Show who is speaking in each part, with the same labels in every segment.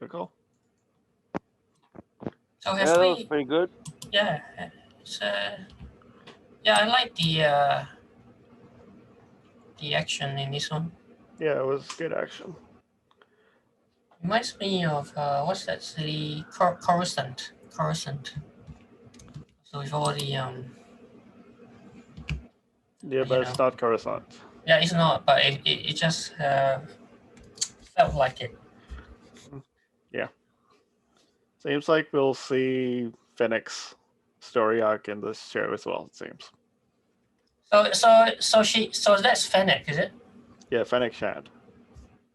Speaker 1: typical.
Speaker 2: So
Speaker 3: Yeah, that was pretty good.
Speaker 2: Yeah, it's yeah, I like the action in this one.
Speaker 1: Yeah, it was good action.
Speaker 2: Reminds me of what's that city? Coruscant. Coruscant. So with all the
Speaker 1: Yeah,
Speaker 2: you
Speaker 1: but
Speaker 2: know,
Speaker 1: it's not Coruscant.
Speaker 2: yeah, it's not, but it just felt like it.
Speaker 1: Yeah. Seems like we'll see Fennec's story arc in this show as well, it seems.
Speaker 2: So that's Fennec, is it?
Speaker 1: Yeah, Fennec Shand.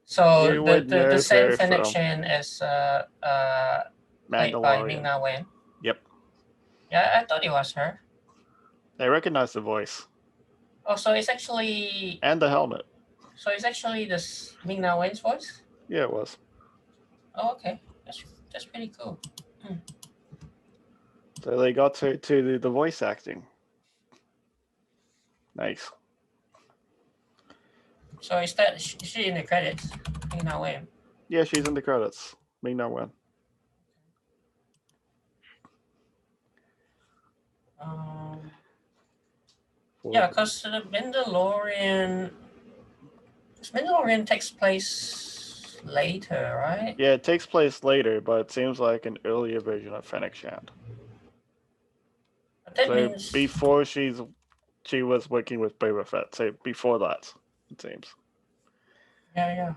Speaker 2: So
Speaker 1: You would
Speaker 2: the
Speaker 1: know
Speaker 2: same
Speaker 1: her
Speaker 2: Fennec
Speaker 1: from
Speaker 2: Shand as played by
Speaker 1: Mandalorian.
Speaker 2: Ming-Na Wen.
Speaker 1: Yep.
Speaker 2: Yeah, I thought it was her.
Speaker 1: I recognize the voice.
Speaker 2: Oh, so it's actually
Speaker 1: And the helmet.
Speaker 2: so it's actually this Ming-Na Wen's voice?
Speaker 1: Yeah, it was.
Speaker 2: Oh, okay. That's pretty cool.
Speaker 1: So they got to do the voice acting. Nice.
Speaker 2: So is she in the credits? Ming-Na Wen.
Speaker 1: Yeah, she's in the credits. Ming-Na Wen.
Speaker 2: Yeah, because the Mandalorian takes place later, right?
Speaker 1: Yeah, it takes place later, but it seems like an earlier version of Fennec Shand.
Speaker 2: But that
Speaker 1: So
Speaker 2: means
Speaker 1: before she was working with Boba Fett. So before that, it seems.
Speaker 2: yeah.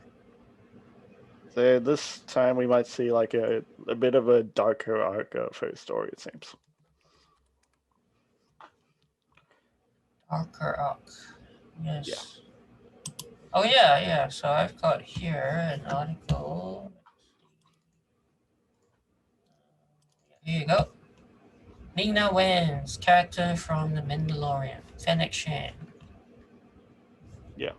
Speaker 1: So this time we might see like a bit of a darker arc of her story, it seems.
Speaker 2: Darker arc. Yes.
Speaker 1: Yeah.
Speaker 2: Oh yeah. So I've got here an article. Here you go. Ming-Na Wen's character from The Mandalorian, Fennec Shand.
Speaker 1: Yeah.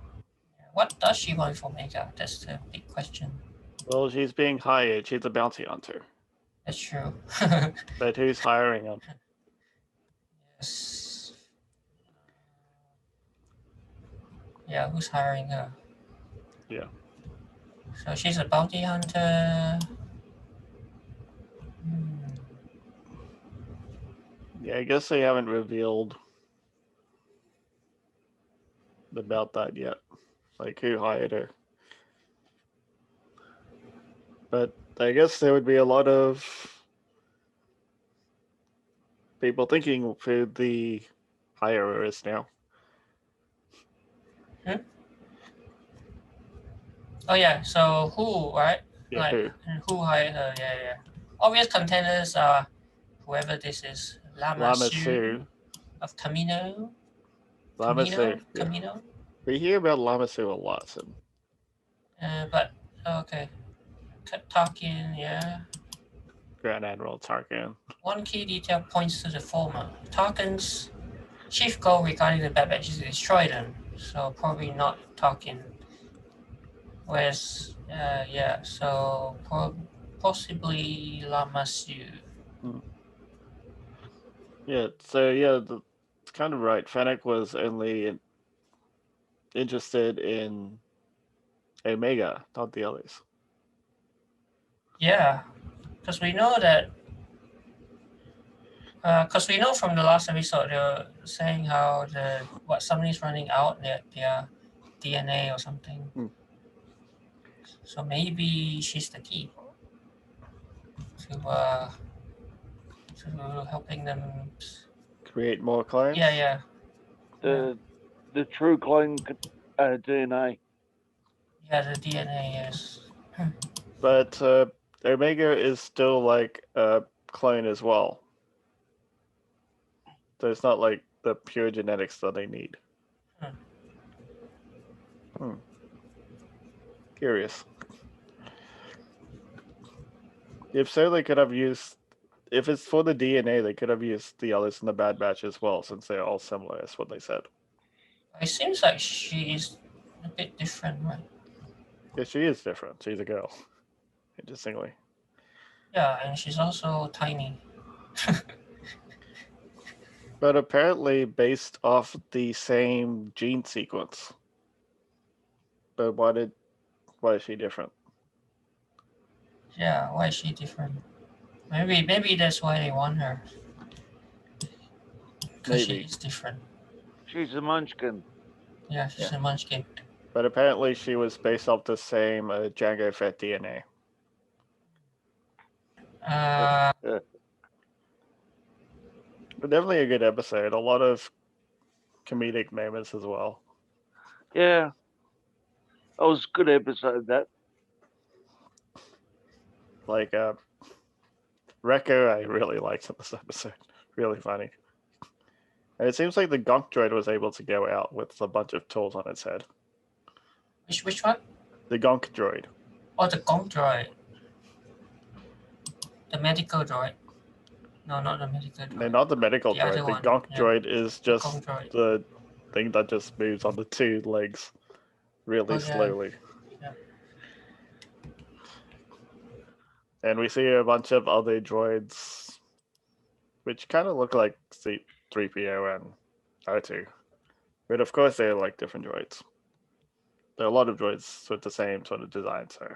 Speaker 2: What does she want from Omega? That's the big question.
Speaker 1: Well, she's being hired. She's a bounty hunter.
Speaker 2: That's true.
Speaker 1: But who's hiring him?
Speaker 2: Yes. Yeah, who's hiring her?
Speaker 1: Yeah.
Speaker 2: So she's a bounty hunter.
Speaker 1: Yeah, I guess they haven't revealed about that yet. Like who hired her. But I guess there would be a lot of people thinking who the hirer is now.
Speaker 2: Oh yeah, so who, right?
Speaker 1: Yeah,
Speaker 2: like,
Speaker 1: who?
Speaker 2: Who hired her? Yeah. Obvious contenders are whoever this is. Lama Su of Camino.
Speaker 1: Lama Su. Yeah.
Speaker 2: Camino.
Speaker 1: We hear about Lama Su a lot. So.
Speaker 2: But okay. Tarkin, yeah.
Speaker 1: Grand Admiral Tarkin.
Speaker 2: One key detail points to the former. Tarkin's chief goal regarding the Bad Batch is to destroy them, so probably not Tarkin. Whereas, so possibly Lama Su.
Speaker 1: Yeah, so yeah, it's kind of right. Fennec was only interested in Omega, not the others.
Speaker 2: Yeah, because we know that. Because we know from the last episode, they're saying how somebody's running out their DNA or something. So maybe she's the key to helping them
Speaker 1: create more clones.
Speaker 2: Yeah.
Speaker 3: The true clone DNA.
Speaker 2: Yeah, the DNA, yes.
Speaker 1: But Omega is still like a clone as well. So it's not like the pure genetics that they need. Curious. If so, they could have used. If it's for the DNA, they could have used the others in the Bad Batch as well, since they're all similar. That's what they said.
Speaker 2: It seems like she's a bit different, right?
Speaker 1: Yeah, she is different. She's a girl. Interestingly.
Speaker 2: Yeah, and she's also tiny.
Speaker 1: But apparently based off the same gene sequence. But why is she different?
Speaker 2: Yeah, why is she different? Maybe that's why they want her. Because she
Speaker 1: Maybe.
Speaker 2: is different.
Speaker 3: She's a munchkin.
Speaker 2: Yeah, she's
Speaker 1: Yeah.
Speaker 2: a munchkin.
Speaker 1: But apparently she was based off the same Django Fett DNA. But definitely a good episode. A lot of comedic moments as well.
Speaker 3: Yeah. That was a good episode, that.
Speaker 1: Like, Rekko, I really liked in this episode. Really funny. And it seems like the Gonk droid was able to go out with a bunch of tools on its head.
Speaker 2: Which one?
Speaker 1: The Gonk droid.
Speaker 2: Oh, the Gong droid. The medical droid. No, not the medical droid.
Speaker 1: No, not the medical
Speaker 2: The
Speaker 1: droid.
Speaker 2: other
Speaker 1: The
Speaker 2: one,
Speaker 1: Gonk
Speaker 2: yeah.
Speaker 1: droid is
Speaker 2: The
Speaker 1: just
Speaker 2: Gong droid.
Speaker 1: the thing that just moves on the two legs really
Speaker 2: Oh, yeah.
Speaker 1: slowly.
Speaker 2: Yeah.
Speaker 1: And we see a bunch of other droids which kind of look like C-3PO and R2. But of course they're like different droids. There are a lot of droids with the same sort of design, so.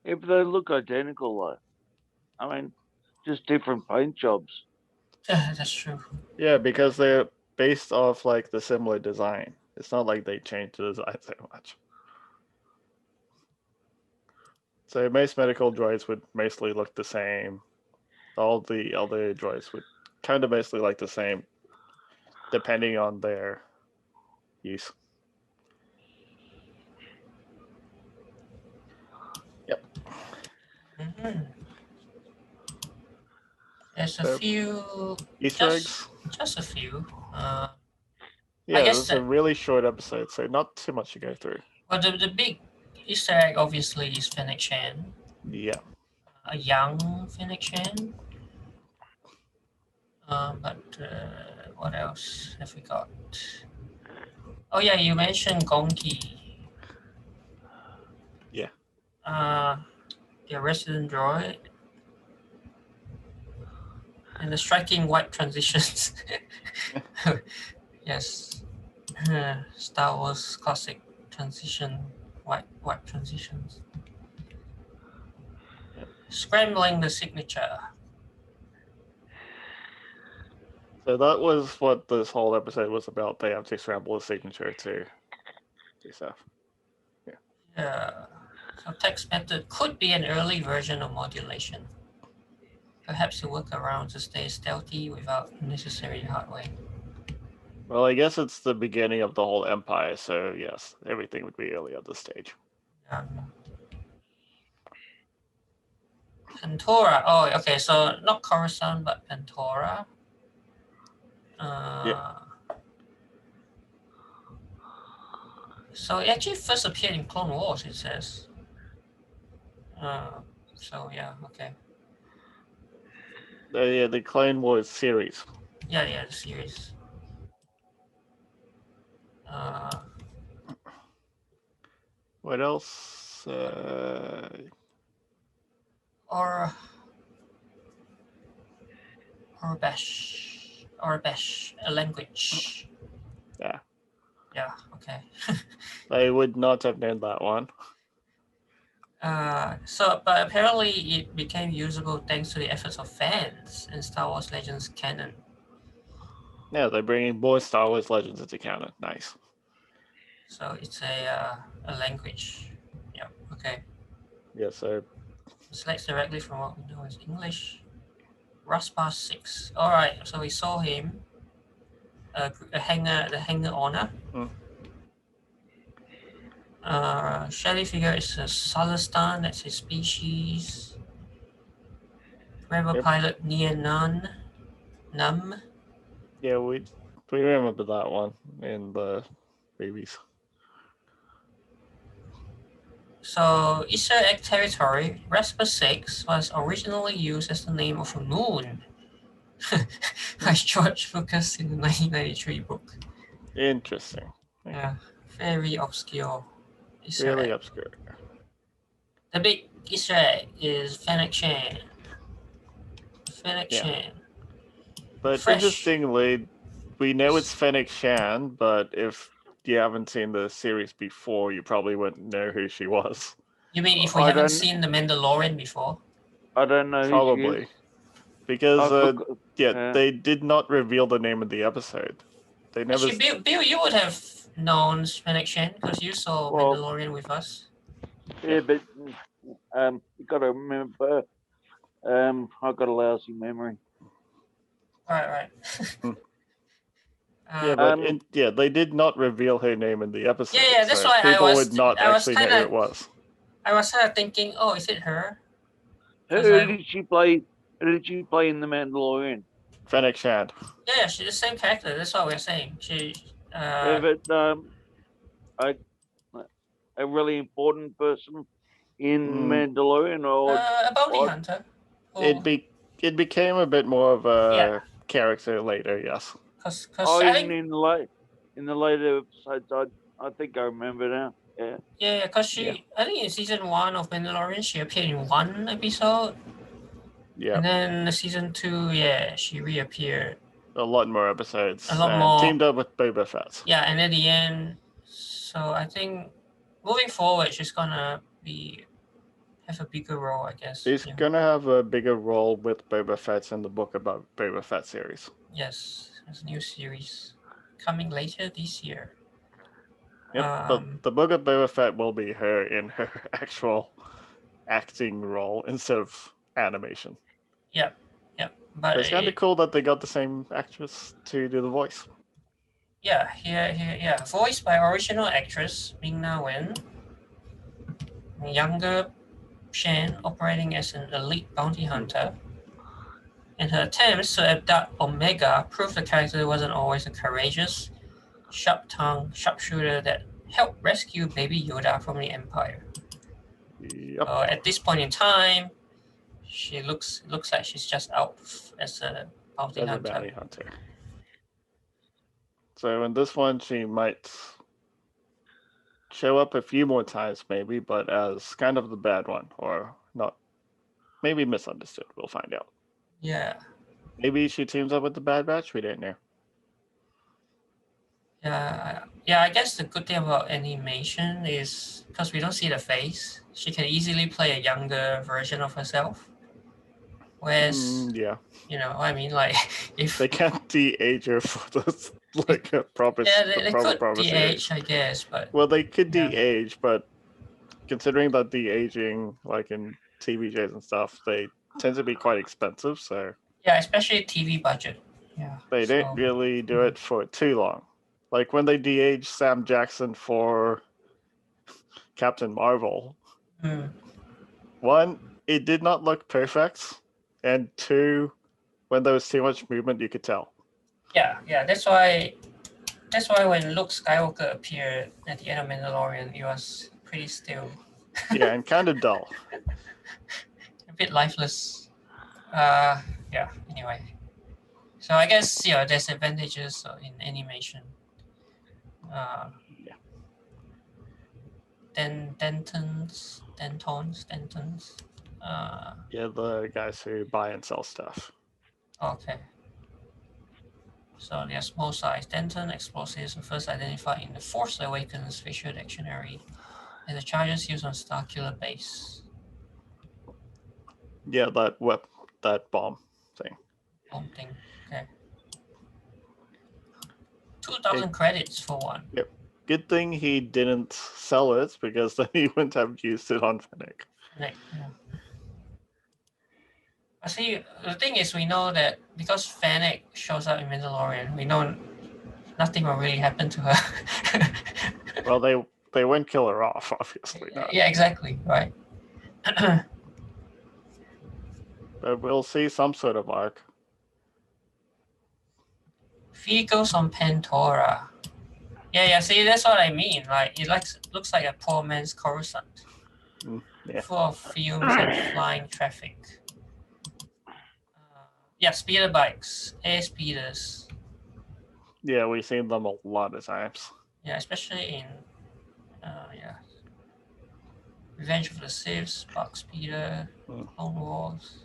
Speaker 3: Yeah, but they look identical, though. I mean, just different paint jobs.
Speaker 2: Yeah, that's true.
Speaker 1: Yeah, because they're based off like the similar design. It's not like they changed the design so much. So most medical droids would mostly look the same. All the other droids would kind of basically like the same, depending on their use. Yep.
Speaker 2: Mm-hmm. There's a few
Speaker 1: Easter eggs?
Speaker 2: Just a few.
Speaker 1: Yeah,
Speaker 2: guess
Speaker 1: it's a really short episode, so not too much to go through.
Speaker 2: Well, the big Easter egg obviously is Fennec Shand.
Speaker 1: Yeah.
Speaker 2: A young Fennec Shand. But what else have we got? Oh yeah, you mentioned Gonki.
Speaker 1: Yeah.
Speaker 2: The resident droid. And the striking white transitions. Yes. Star Wars classic transition, white transitions.
Speaker 1: Yep.
Speaker 2: Scrambling the signature.
Speaker 1: So that was what this whole episode was about. They have to scramble the signature to do stuff.
Speaker 2: Yeah. So text method could be an early version of modulation. Perhaps a workaround to stay stealthy without necessary hardware.
Speaker 1: Well, I guess it's the beginning of the whole empire, so yes, everything would be early at this stage.
Speaker 2: Pantora. Oh, okay. So not Coruscant, but Pantora.
Speaker 1: Yeah.
Speaker 2: So it actually first appeared in Clone Wars, it says. So yeah, okay.
Speaker 1: Yeah, the Clone Wars series.
Speaker 2: Yeah, the series.
Speaker 1: What else?
Speaker 2: Aurebesh, a language.
Speaker 1: Yeah.
Speaker 2: Yeah, okay.
Speaker 1: I would not have known that one.
Speaker 2: But apparently it became usable thanks to the efforts of fans in Star Wars Legends canon.
Speaker 1: Yeah, they're bringing more Star Wars Legends into canon. Nice.
Speaker 2: So it's a language. Yeah, okay.
Speaker 1: Yeah, so...
Speaker 2: It selects directly from what we know as English. Raspa 6. Alright, so we saw him. The hanger honor. Shelly figure is a Salistan, that's his species. Rebel pilot Num.
Speaker 1: Yeah, we remember that one in the movies.
Speaker 2: So Easter egg territory, Raspa 6 was originally used as the name of a moon by George Lucas in the 1993 book.
Speaker 1: Interesting.
Speaker 2: Yeah, very obscure.
Speaker 1: Really obscure.
Speaker 2: The big Easter egg is Fennec Shand. Shand.
Speaker 1: But interestingly, we know it's Fennec Shand, but if you haven't seen the series before, you probably wouldn't know who she was.
Speaker 2: You mean if we
Speaker 3: I
Speaker 2: haven't
Speaker 3: don't-
Speaker 2: seen the Mandalorian before?
Speaker 3: I don't know who she
Speaker 1: Probably.
Speaker 3: is.
Speaker 1: Because,
Speaker 3: Look,
Speaker 1: they did not reveal the name of the episode. They never...
Speaker 2: Actually, Bill, you would have known Fennec Shand because you saw
Speaker 3: Well-
Speaker 2: Mandalorian with us.
Speaker 3: yeah, but you got to remember, I've got a lousy memory.
Speaker 2: Right.
Speaker 1: Yeah, but they did not reveal her name in the episode.
Speaker 2: Yeah, that's
Speaker 1: so
Speaker 2: why I
Speaker 1: people
Speaker 2: was-
Speaker 1: would not
Speaker 2: I was
Speaker 1: actually know who
Speaker 2: kinda-
Speaker 1: it was.
Speaker 2: I was kind of thinking, oh, is it her?
Speaker 3: Who
Speaker 2: 'Cause I-
Speaker 3: did she play? Who did she play in The Mandalorian?
Speaker 1: Fennec Shand.
Speaker 2: Yeah, she's the same character. That's what we're saying. She,
Speaker 3: Yeah, but a really important person in Mandalorian, or
Speaker 2: a bounty
Speaker 3: what?
Speaker 2: hunter.
Speaker 1: It became a bit more of a character later, yes.
Speaker 2: Because
Speaker 3: Oh,
Speaker 2: I
Speaker 3: even
Speaker 2: think
Speaker 3: in the later episodes, I think I remember now. Yeah.
Speaker 2: because she, I think in season 1 of Mandalorian, she appeared in 1 episode,
Speaker 1: Yeah,
Speaker 2: and then season 2, she reappeared.
Speaker 1: a lot more episodes.
Speaker 2: A lot
Speaker 1: and
Speaker 2: more.
Speaker 1: Teamed up with Boba Fett.
Speaker 2: Yeah, and at the end, so I think moving forward, she's gonna have a bigger role, I guess.
Speaker 1: He's gonna have a bigger role with Boba Fett in the book about Boba Fett series.
Speaker 2: Yes, there's a new series coming later this year.
Speaker 1: Yep, but the book of Boba Fett will be her in her actual acting role instead of animation.
Speaker 2: Yep. But
Speaker 1: it's kind of cool that they got the same actress to do the voice.
Speaker 2: Yeah, voiced by original actress Ming-Na Wen. Younger Shan operating as an elite bounty hunter. And her attempts to abduct Omega proved the character wasn't always a courageous, sharp-tongued sharpshooter that helped rescue Baby Yoda from the Empire.
Speaker 1: Yep.
Speaker 2: At this point in time, she looks like she's just out as a bounty hunter.
Speaker 1: So in this one, she might show up a few more times, maybe, but as kind of the bad one, or not. Maybe misunderstood. We'll find out.
Speaker 2: Yeah.
Speaker 1: Maybe she teams up with the Bad Batch. We don't know.
Speaker 2: Yeah. I guess the good thing about animation is because we don't see the face, she can easily play a younger version of herself. Whereas, you know, I mean, like if
Speaker 1: they can't de-age her for this, like a proper,
Speaker 2: they could
Speaker 1: proper
Speaker 2: de-age, I guess, but
Speaker 1: they could de-age, but considering that de-aging, like in TV shows and stuff, they tend to be quite expensive. So
Speaker 2: especially TV budget. Yeah,
Speaker 1: they didn't really do it for too long. Like when they de-aged Sam Jackson for Captain Marvel. One, it did not look perfect. And 2, when there was too much movement, you could tell.
Speaker 2: Yeah. That's why when Luke Skywalker appeared at the end of Mandalorian, it was pretty still.
Speaker 1: Yeah, and kind of dull.
Speaker 2: A bit lifeless. Anyway. So I guess there's advantages in animation. Dentons.
Speaker 1: The guys who buy and sell stuff.
Speaker 2: Okay. So they are small size Denton explosives were first identified in the Force Awakens Visual Dictionary as the charges used on Starkiller Base.
Speaker 1: Yeah, that bomb thing.
Speaker 2: Okay. 2,000 credits for one.
Speaker 1: Yep. Good thing he didn't sell it, because then he wouldn't have used it on Fennec.
Speaker 2: Yeah. See, the thing is, we know that because Fennec shows up in Mandalorian, we know nothing will really happen to her.
Speaker 1: Well, they won't kill her off, obviously. Not.
Speaker 2: Yeah, exactly, right.
Speaker 1: But we'll see some sort of arc.
Speaker 2: Vehicles on Pantora. Yeah, see, that's what I mean. Like, it looks like a poor man's Coruscant. Full of fumes and flying traffic. Speeder bikes, air speeders.
Speaker 1: Yeah, we've seen them a lot of times.
Speaker 2: Yeah, especially in Revenge of the Sith, Spark Speeder, Clone Wars.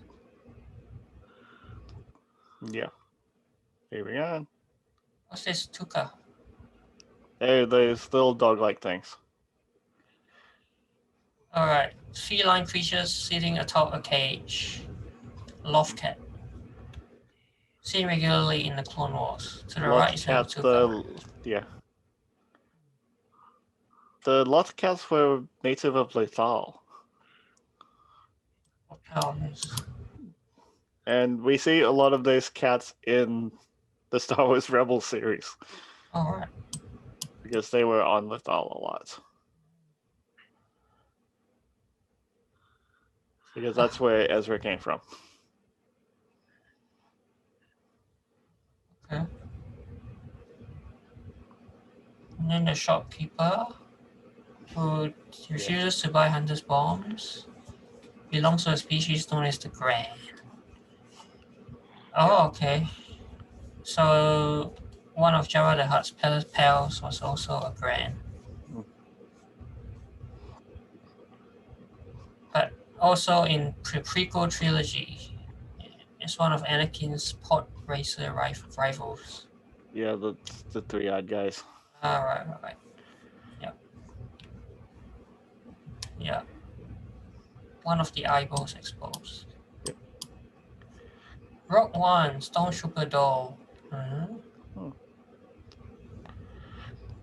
Speaker 1: Yeah. Here we go.
Speaker 2: What's this, Tooka?
Speaker 1: Hey, those little dog-like things.
Speaker 2: Alright. feline creatures sitting atop a cage. Loft cat. Seen regularly in the Clone Wars. To the right is
Speaker 1: Cat,
Speaker 2: Tooka.
Speaker 1: the lot cats were native of Lethal. And we see a lot of those cats in the Star Wars Rebels series.
Speaker 2: Alright.
Speaker 1: Because they were on Lethal a lot. Because that's where Ezra came from.
Speaker 2: Okay. And then the shopkeeper, who refuses to buy Hunter's bombs, belongs to a species known as the Gran. Oh, okay. So one of Jabba the Hutt's pals was also a Gran. But also in prequel trilogy, it's one of Anakin's pod racer rivals.
Speaker 1: Yeah, the three-eyed guys.
Speaker 2: Right. Yeah. One of the eyeballs exposed.
Speaker 1: Yep.
Speaker 2: Rogue One, stormtrooper doll.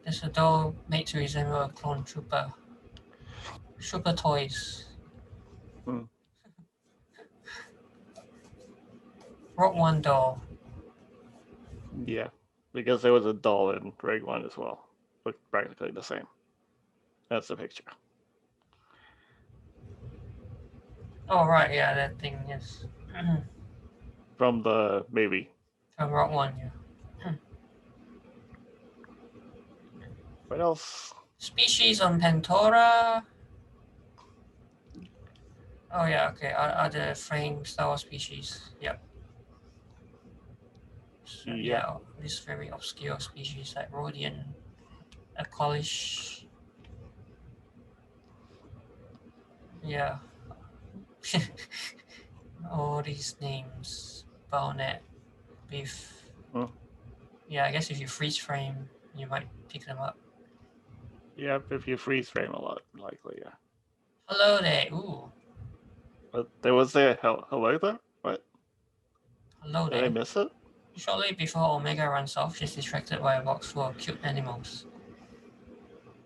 Speaker 2: There's a doll made to resemble a clone trooper. Trooper toys. Rogue One doll.
Speaker 1: Yeah, because there was a doll in Rogue One as well. Looked practically the same. That's the picture.
Speaker 2: Oh, right, yeah, that thing, yes.
Speaker 1: From the movie.
Speaker 2: From Rogue One, yeah.
Speaker 1: What else?
Speaker 2: Species on Pantora. Oh, yeah, okay. Other frame Star Wars species. Yep. So, yeah, this very obscure species like Rhodian, Aqualish. Yeah. All these names. Bonnet, Beef. Yeah, I guess if you freeze frame, you might pick them up.
Speaker 1: Yeah, if you freeze frame a lot, likely, yeah.
Speaker 2: Hello there. Ooh.
Speaker 1: But there was there hello there? What?
Speaker 2: Hello there.
Speaker 1: Did I miss it?
Speaker 2: Shortly before Omega runs off, she's distracted by a box full of cute animals.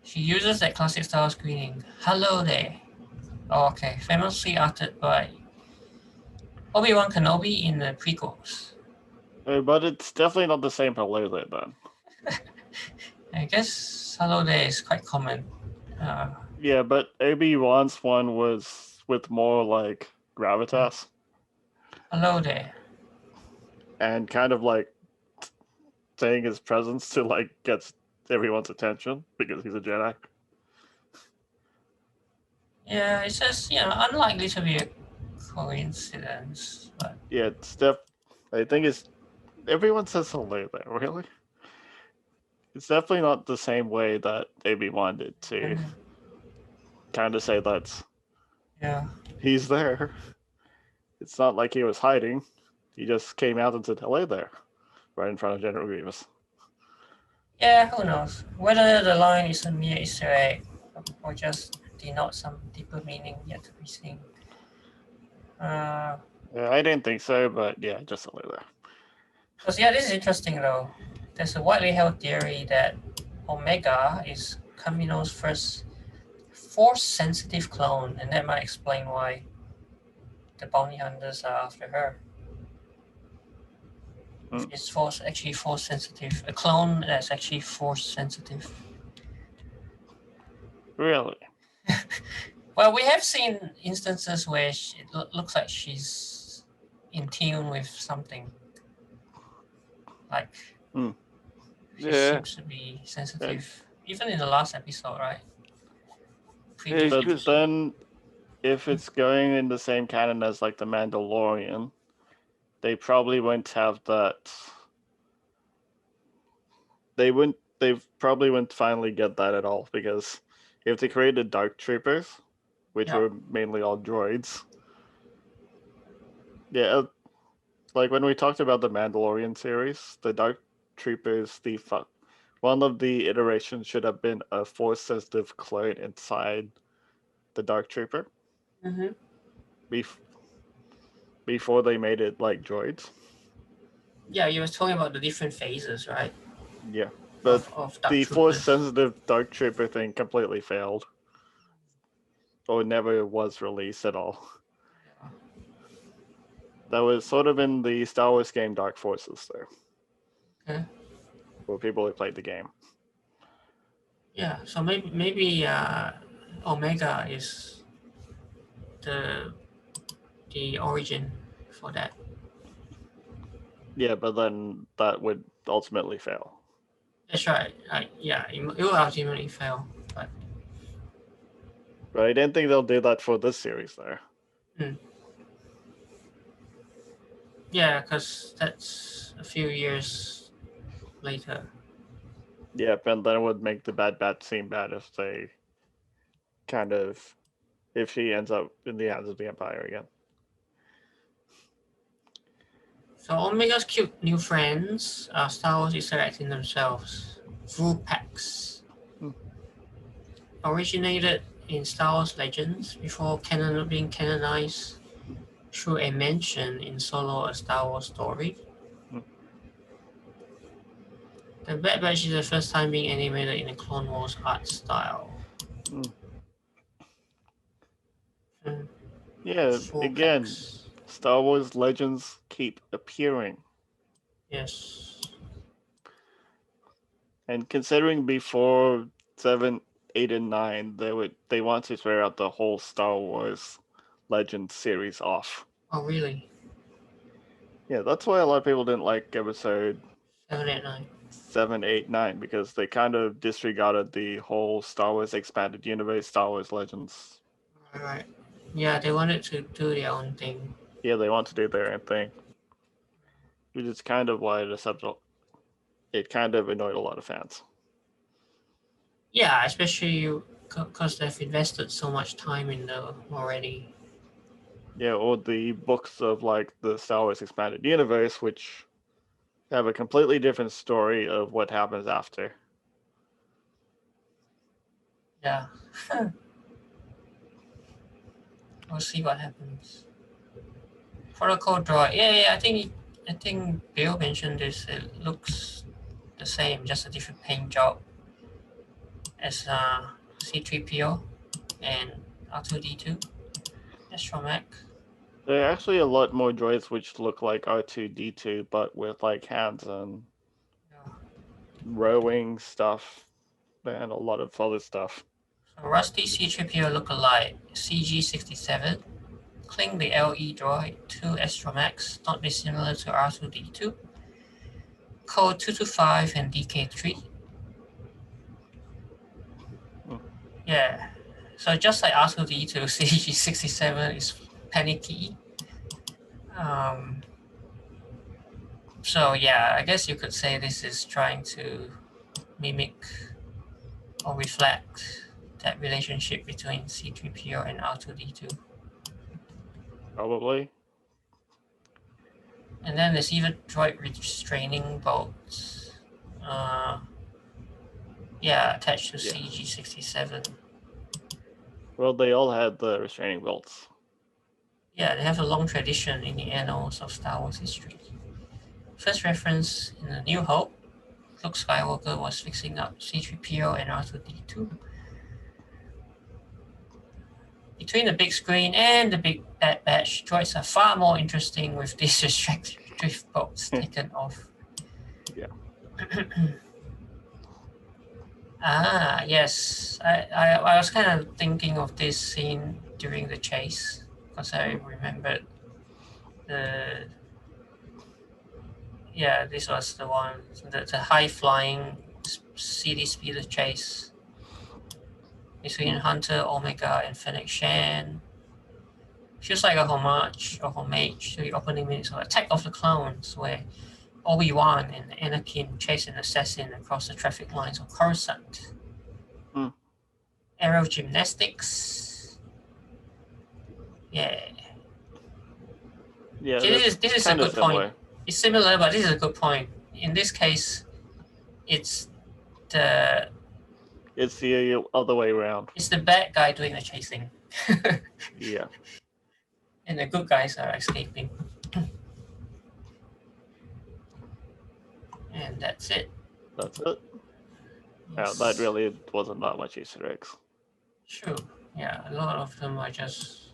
Speaker 2: She uses that classic style screening. Hello there. Oh, okay. Famously uttered by Obi-Wan Kenobi in the prequels.
Speaker 1: But it's definitely not the same hello there, then.
Speaker 2: I guess hello there is quite common.
Speaker 1: Yeah, but Obi-Wan's one was with more like gravitas.
Speaker 2: Hello there.
Speaker 1: And kind of like saying his presence to like gets everyone's attention because he's a Jedi.
Speaker 2: Yeah, it's just, unlikely to be a coincidence. But
Speaker 1: yeah, it's I think it's everyone says hello there, really. It's definitely not the same way that Obi-Wan did to kind of say that he's there. It's not like he was hiding. He just came out and said hello there, right in front of General Grievous.
Speaker 2: Yeah, who knows? Whether the line is a mere Easter egg or just denote some deeper meaning yet to be seen.
Speaker 1: I didn't think so, but yeah, just hello there.
Speaker 2: Because this is interesting though. There's a widely held theory that Omega is Kamino's first Force-sensitive clone, and that might explain why the bounty hunters are after her. It's actually Force-sensitive. A clone that's actually Force-sensitive.
Speaker 1: Really?
Speaker 2: Well, we have seen instances where it looks like she's in tune with something. Like, she seems to be sensitive. Even in the last episode, right?
Speaker 1: But then, if it's going in the same canon as like the Mandalorian, they probably won't have that. They probably wouldn't finally get that at all, because if they created Dark Troopers, which were mainly all droids, like when we talked about the Mandalorian series, the Dark Troopers, one of the iterations should have been a Force-sensitive clone inside the Dark Trooper. before they made it like droids.
Speaker 2: Yeah, you were talking about the different phases, right?
Speaker 1: Yeah, but
Speaker 2: of Dark
Speaker 1: the
Speaker 2: Troopers.
Speaker 1: Force-sensitive Dark Trooper thing completely failed, or never was released at all.
Speaker 2: Yeah.
Speaker 1: That was sort of in the Star Wars game Dark Forces, though.
Speaker 2: Okay.
Speaker 1: For people who played the game.
Speaker 2: Yeah, so maybe Omega is the origin for that.
Speaker 1: Yeah, but then that would ultimately fail.
Speaker 2: That's right. Yeah, it will ultimately fail.
Speaker 1: But I didn't think they'll do that for this series, though.
Speaker 2: Yeah, because that's a few years later.
Speaker 1: Yeah, and then it would make the Bad Batch seem bad if they if she ends up in the hands of the Empire again.
Speaker 2: So Omega's cute new friends are Star Wars is selecting themselves. Voorpaks. Originated in Star Wars Legends before being canonized through a mention in Solo: A Star Wars Story. The Bad Batch is the first time being animated in the Clone Wars art style.
Speaker 1: Yeah, again, Star Wars Legends keep appearing.
Speaker 2: Yes.
Speaker 1: And considering before 7, 8, and 9, they want to throw out the whole Star Wars Legends series off.
Speaker 2: Oh, really?
Speaker 1: Yeah, that's why a lot of people didn't like episode
Speaker 2: 7, 8, 9.
Speaker 1: 7, 8, 9, because they kind of disregarded the whole Star Wars Expanded Universe, Star Wars Legends.
Speaker 2: Right. Yeah, they wanted to do their own thing.
Speaker 1: Yeah, they want to do their own thing. Which is kind of why it kind of annoyed a lot of fans.
Speaker 2: Yeah, especially because they've invested so much time in them already.
Speaker 1: Yeah, or the books of like the Star Wars Expanded Universe, which have a completely different story of what happens after.
Speaker 2: Yeah. We'll see what happens. Protocol Droid. Yeah, I think Bill mentioned this. It looks the same, just a different paint job as C3PO and R2D2. Astromech.
Speaker 1: There are actually a lot more droids which look like R2D2, but with like hands and rowing stuff and a lot of other stuff.
Speaker 2: So Rusty C3PO look-alike CG67. Kling the LE droid, 2 Astromechs, not dissimilar to R2D2. Code 225 and DK3. Yeah, so just like R2D2, CG67 is panicky. So yeah, I guess you could say this is trying to mimic or reflect that relationship between C3PO and R2D2.
Speaker 1: Probably.
Speaker 2: And then there's even droid restraining bolts. Yeah, attached to CG67.
Speaker 1: Well, they all had the restraining bolts.
Speaker 2: Yeah, they have a long tradition in the annals of Star Wars history. First reference in A New Hope, Luke Skywalker was fixing up C3PO and R2D2. Between the big screen and the big Bad Batch, droids are far more interesting with these restricted drift bolts taken off.
Speaker 1: Yeah.
Speaker 2: Yes. I was kind of thinking of this scene during the chase because I remembered this was the one, the high-flying city speeder chase between Hunter, Omega, and Fennec Shand. Feels like a homage to the opening minutes of Attack of the Clones, where Obi-Wan and Anakin chase an assassin across the traffic lines of Coruscant. Aero gymnastics. Yeah.
Speaker 1: Yeah,
Speaker 2: this is a good
Speaker 1: similar.
Speaker 2: point. It's similar, but this is a good point. In this case, it's the
Speaker 1: other way around.
Speaker 2: It's the bad guy doing the chasing.
Speaker 1: Yeah.
Speaker 2: And the good guys are escaping. And that's it.
Speaker 1: That's it. Yeah,
Speaker 2: Yes.
Speaker 1: that really wasn't that much Easter eggs.
Speaker 2: True. Yeah, a lot of them are just.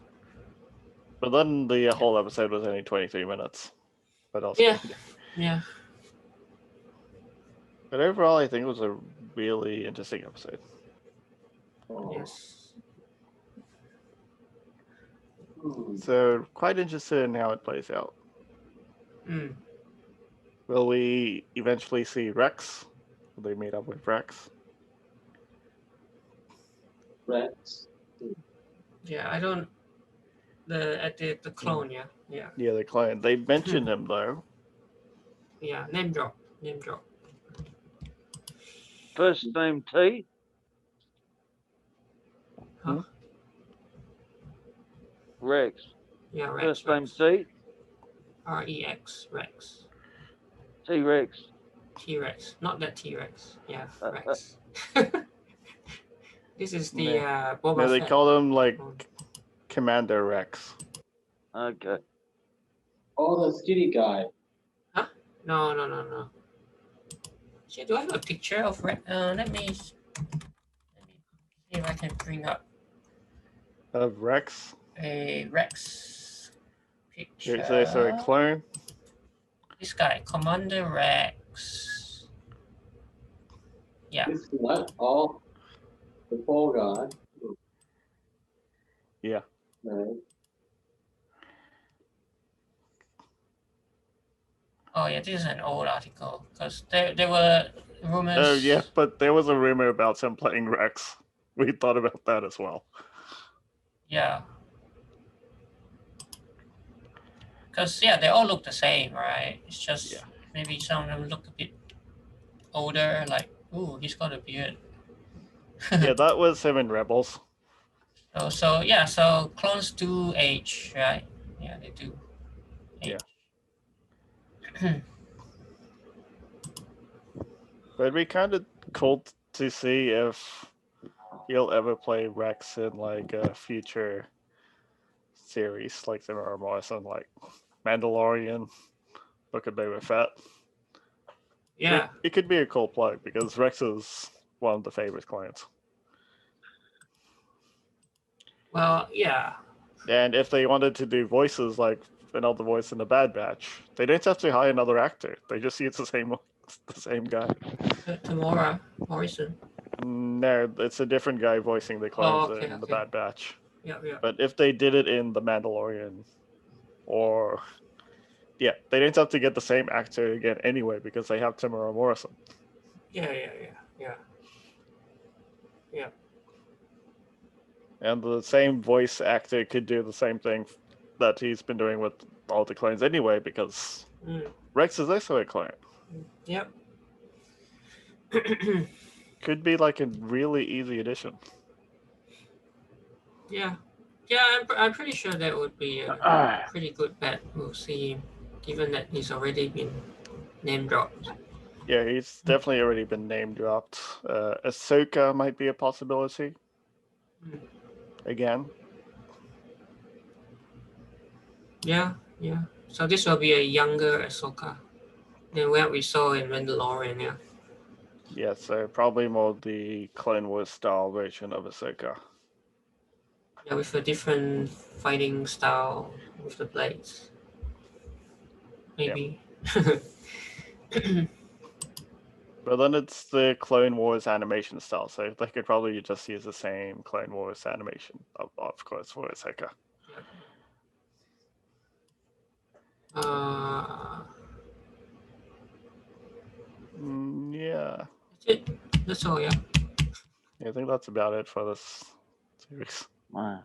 Speaker 1: But then the whole episode was only 23 minutes. But also,
Speaker 2: Yeah.
Speaker 1: But overall, I think it was a really interesting episode.
Speaker 2: Yes.
Speaker 1: So, quite interested in how it plays out.
Speaker 2: Mm.
Speaker 1: Will we eventually see Rex? Will they meet up with Rex?
Speaker 4: Rex.
Speaker 2: Yeah, I don't. The clone, yeah.
Speaker 1: Yeah, the client. They mentioned him though.
Speaker 2: Yeah, name drop. Name drop.
Speaker 3: First name T.
Speaker 2: Huh?
Speaker 3: Rex.
Speaker 2: Yeah, Rex.
Speaker 3: First name
Speaker 2: Rex.
Speaker 3: T.
Speaker 2: R-E-X. Rex.
Speaker 3: T Rex.
Speaker 2: T-Rex. Not that T-Rex. Yeah, Rex. This is the Boba
Speaker 1: No, they
Speaker 2: Fett.
Speaker 1: call him like Commander Rex.
Speaker 3: Okay.
Speaker 4: Oh, the skinny guy.
Speaker 2: Huh? No. Actually, do I have a picture of Rex? Let me see if I can bring up
Speaker 1: Of Rex?
Speaker 2: a Rex picture.
Speaker 1: So a clone?
Speaker 2: This guy, Commander Rex. Yeah.
Speaker 4: This what? Oh, the poor guy.
Speaker 1: Yeah.
Speaker 4: Right.
Speaker 2: Oh yeah, this is an old article because there were rumors.
Speaker 1: Oh yeah, but there was a rumor about him playing Rex. We thought about that as well.
Speaker 2: Yeah. Because they all look the same, right? It's just maybe some of them look a bit older. Like, ooh, he's got a beard.
Speaker 1: Yeah, that was him in Rebels.
Speaker 2: So clones do age, right? Yeah, they do. Age.
Speaker 1: Yeah. But it'd be kind of cool to see if he'll ever play Rex in like a future series, like Zimmer or Morrison, like Mandalorian, Book of Boba Fett.
Speaker 2: Yeah.
Speaker 1: It could be a cool plug because Rex is one of the favorite clients.
Speaker 2: Well, yeah.
Speaker 1: And if they wanted to do voices like another voice in the Bad Batch, they don't have to hire another actor. They just use the same guy.
Speaker 2: Tamora Morrison.
Speaker 1: No, it's a different guy voicing the clones in the Bad Batch.
Speaker 2: Yeah.
Speaker 1: But if they did it in The Mandalorian, or they don't have to get the same actor again anyway because they have Tamora Morrison.
Speaker 2: Yeah.
Speaker 1: And the same voice actor could do the same thing that he's been doing with all the clones anyway, because Rex is also a clone.
Speaker 2: Yep.
Speaker 1: Could be like a really easy addition.
Speaker 2: Yeah, I'm pretty sure that would be a pretty good bet. We'll see him, given that he's already been name dropped.
Speaker 1: Yeah, he's definitely already been name dropped. Ahsoka might be a possibility. Again.
Speaker 2: Yeah. So this will be a younger Ahsoka than what we saw in Mandalorian, yeah.
Speaker 1: Yeah, so probably more the Clone Wars style version of Ahsoka.
Speaker 2: Yeah, with a different fighting style with the blades. Maybe.
Speaker 1: Yep. But then it's the Clone Wars animation style, so they could probably just use the same Clone Wars animation, of course, for Ahsoka. Yeah.
Speaker 2: That's it. That's all, yeah.
Speaker 1: I think that's about it for this series.
Speaker 3: Wow.